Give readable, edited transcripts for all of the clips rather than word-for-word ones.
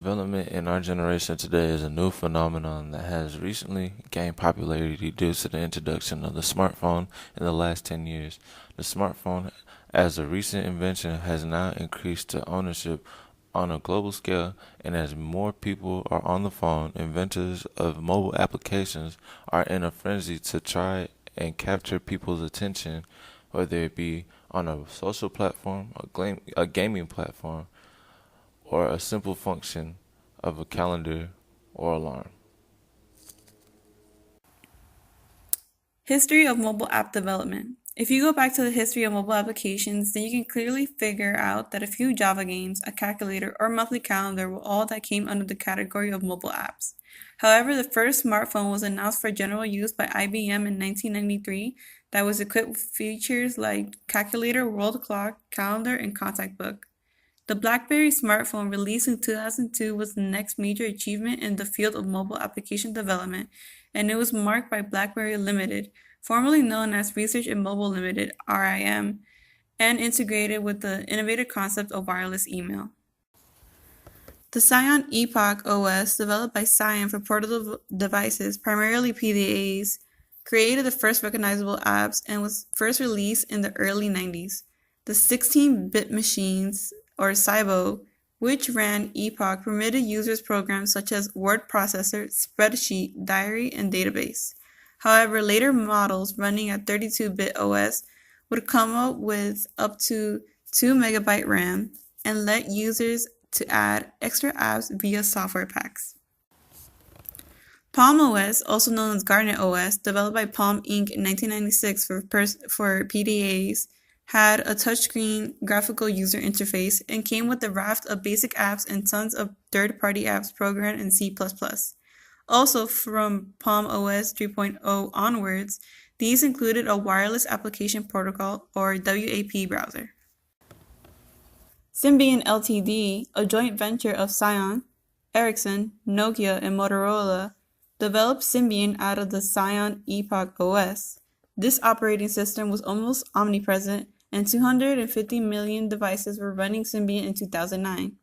development in our generation today is a new phenomenon that has recently gained popularity due to the introduction of the smartphone in the last 10 years. The smartphone, as a recent invention, has now increased to ownership on a global scale, and as more people are on the phone, inventors of mobile applications are in a frenzy to try and capture people's attention, whether it be on a social platform, a gaming platform, or a simple function of a calendar or alarm. History of mobile app development. If you go back to the history of mobile applications, then you can clearly figure out that a few Java games, a calculator, or monthly calendar were all that came under the category of mobile apps. However, the first smartphone was announced for general use by IBM in 1993 that was equipped with features like calculator, world clock, calendar, and contact book. The BlackBerry smartphone, released in 2002, was the next major achievement in the field of mobile application development, and it was marked by BlackBerry Limited, formerly known as Research and Mobile Limited (RIM), and integrated with the innovative concept of wireless email. The Psion Epoch OS, developed by Psion for portable devices, primarily PDAs, created the first recognizable apps and was first released in the early 90s. The 16-bit machines, or SIBO, which ran Epoch, permitted users programs such as word processor, spreadsheet, diary, and database. However, later models running at 32-bit OS would come up with up to 2 MB RAM and let users to add extra apps via software packs. Palm OS, also known as Garnet OS, developed by Palm Inc. in 1996 for PDAs, had a touchscreen graphical user interface, and came with a raft of basic apps and tons of third-party apps programmed in C++. Also, from Palm OS 3.0 onwards, these included a wireless application protocol, or WAP browser. Symbian Ltd., a joint venture of Psion, Ericsson, Nokia, and Motorola, developed Symbian out of the Psion Epoch OS. This operating system was almost omnipresent, and 250 million devices were running Symbian in 2009.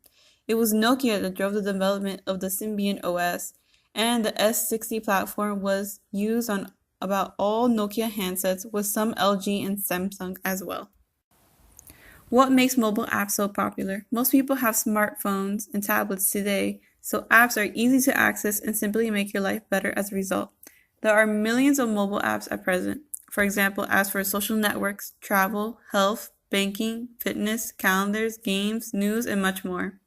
It was Nokia that drove the development of the Symbian OS, and the S60 platform was used on about all Nokia handsets, with some LG and Samsung as well. What makes mobile apps so popular? Most people have smartphones and tablets today, so apps are easy to access and simply make your life better as a result. There are millions of mobile apps at present. For example, apps for social networks, travel, health, banking, fitness, calendars, games, news, and much more.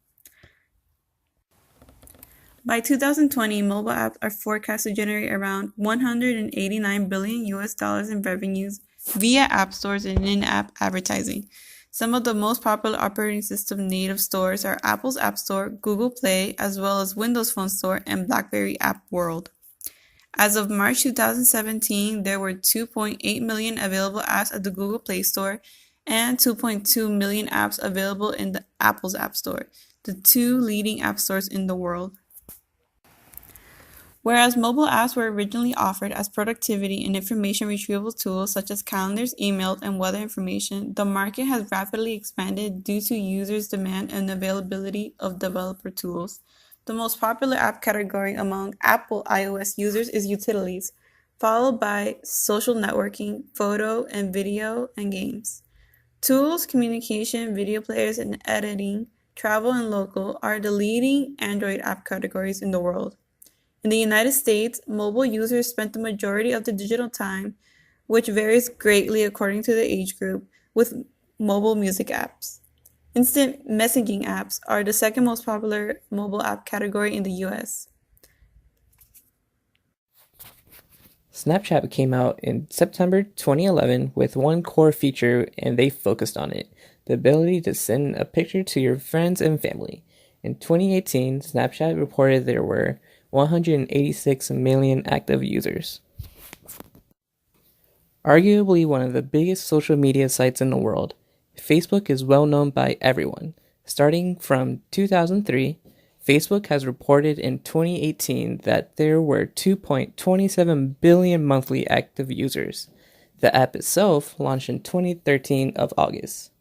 By 2020, mobile apps are forecast to generate around $189 billion in revenues via app stores and in-app advertising. Some of the most popular operating system native stores are Apple's App Store, Google Play, as well as Windows Phone Store and BlackBerry App World. As of March 2017, there were 2.8 million available apps at the Google Play Store and 2.2 million apps available in the Apple's App Store, the two leading app stores in the world. Whereas mobile apps were originally offered as productivity and information retrieval tools such as calendars, emails, and weather information, the market has rapidly expanded due to users' demand and availability of developer tools. The most popular app category among Apple iOS users is utilities, followed by social networking, photo and video, and games. Tools, communication, video players, and editing, travel, and local are the leading Android app categories in the world. In the United States, mobile users spent the majority of their digital time, which varies greatly according to the age group, with mobile music apps. Instant messaging apps are the second most popular mobile app category in the US. Snapchat came out in September 2011 with one core feature, and they focused on it: the ability to send a picture to your friends and family. In 2018, Snapchat reported there were 186 million active users. Arguably one of the biggest social media sites in the world, Facebook is well known by everyone. Starting from 2003, Facebook has reported in 2018 that there were 2.27 billion monthly active users. The app itself launched in 2013 of August.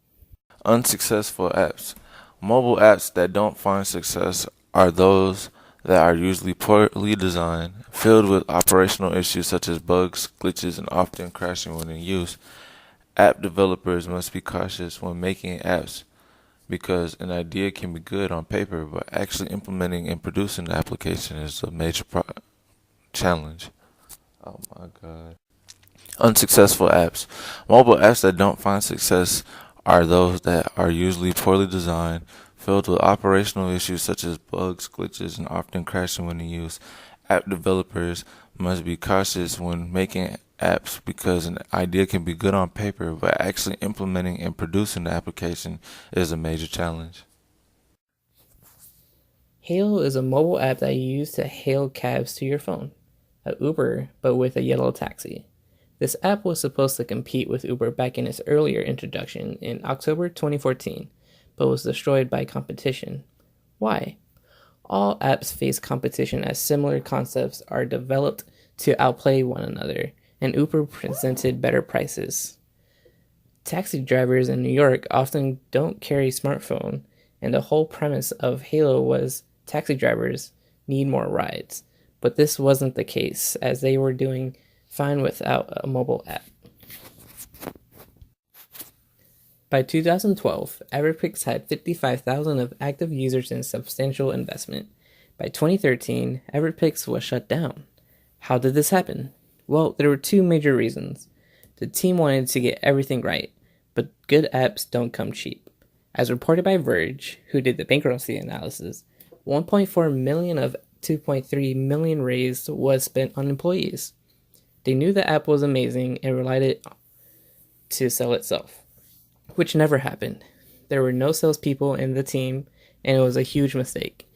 Unsuccessful apps. Mobile apps that don't find success are those that are usually poorly designed, filled with operational issues such as bugs, glitches, and often crashing when in use. App developers must be cautious when making apps because an idea can be good on paper, but actually implementing and producing the application is a major challenge. Oh my god. Unsuccessful apps. Mobile apps that don't find success are those that are usually poorly designed, filled with operational issues such as bugs, glitches, and often crashing when in use. App developers must be cautious when making apps because an idea can be good on paper, but actually implementing and producing the application is a major challenge. Hail is a mobile app that you use to hail cabs to your phone. A Uber, but with a yellow taxi. This app was supposed to compete with Uber back in its earlier introduction in October 2014, but was destroyed by competition. Why? All apps face competition as similar concepts are developed to outplay one another, and Uber presented better prices. Taxi drivers in New York often don't carry smartphone, and the whole premise of Halo was taxi drivers need more rides. But this wasn't the case, as they were doing fine without a mobile app. By 2012, Everpix had 55,000 of active users and substantial investment. By 2013, Everpix was shut down. How did this happen? Well, there were two major reasons. The team wanted to get everything right, but good apps don't come cheap. As reported by Verge, who did the bankruptcy analysis, 1.4 million of 2.3 million raised was spent on employees. They knew the app was amazing and relied it to sell itself, which never happened. There were no salespeople in the team, and it was a huge mistake.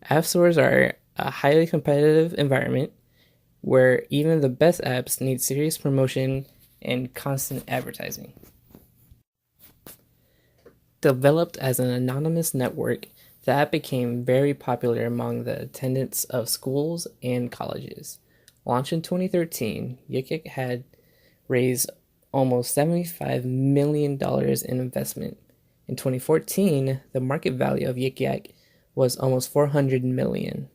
App stores are a highly competitive environment where even the best apps need serious promotion and constant advertising. Developed as an anonymous network, the app became very popular among the attendants of schools and colleges. Launched in 2013, Yik Yak had raised almost $75 million in investment. In 2014, the market value of Yik Yak was almost $400 million.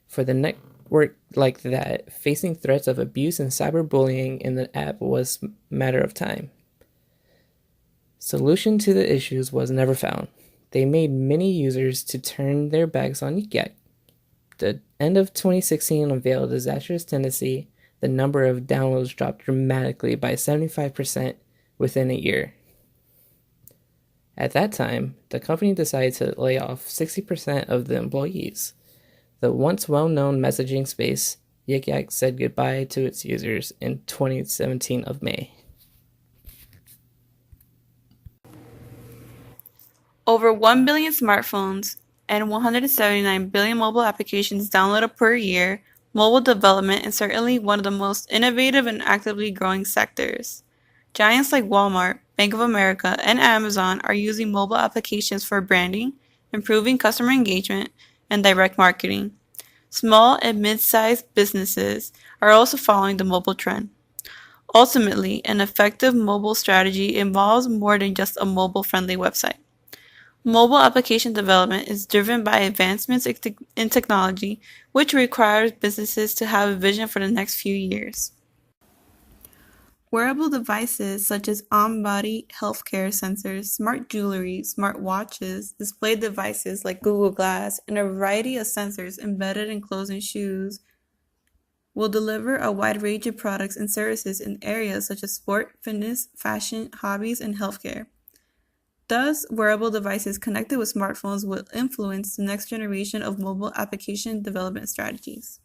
For the network like that, facing threats of abuse and cyberbullying in the app was a matter of time. Solution to the issues was never found. They made many users to turn their backs on Yik Yak. The end of 2016 unveiled a disastrous tendency. The number of downloads dropped dramatically by 75% within a year. At that time, the company decided to lay off 60% of the employees. The once well-known messaging space, Yik Yak said goodbye to its users in 2017 of May. Over 1 billion smartphones and 179 billion mobile applications downloaded per year, mobile development is certainly one of the most innovative and actively growing sectors. Giants like Walmart, Bank of America, and Amazon are using mobile applications for branding, improving customer engagement, and direct marketing. Small and mid-sized businesses are also following the mobile trend. Ultimately, an effective mobile strategy involves more than just a mobile-friendly website. Mobile application development is driven by advancements in technology, which requires businesses to have a vision for the next few years. Wearable devices such as on-body healthcare sensors, smart jewelry, smart watches, display devices like Google Glass, and a variety of sensors embedded in clothes and shoes will deliver a wide range of products and services in areas such as sport, fitness, fashion, hobbies, and healthcare. Thus, wearable devices connected with smartphones will influence the next generation of mobile application development strategies.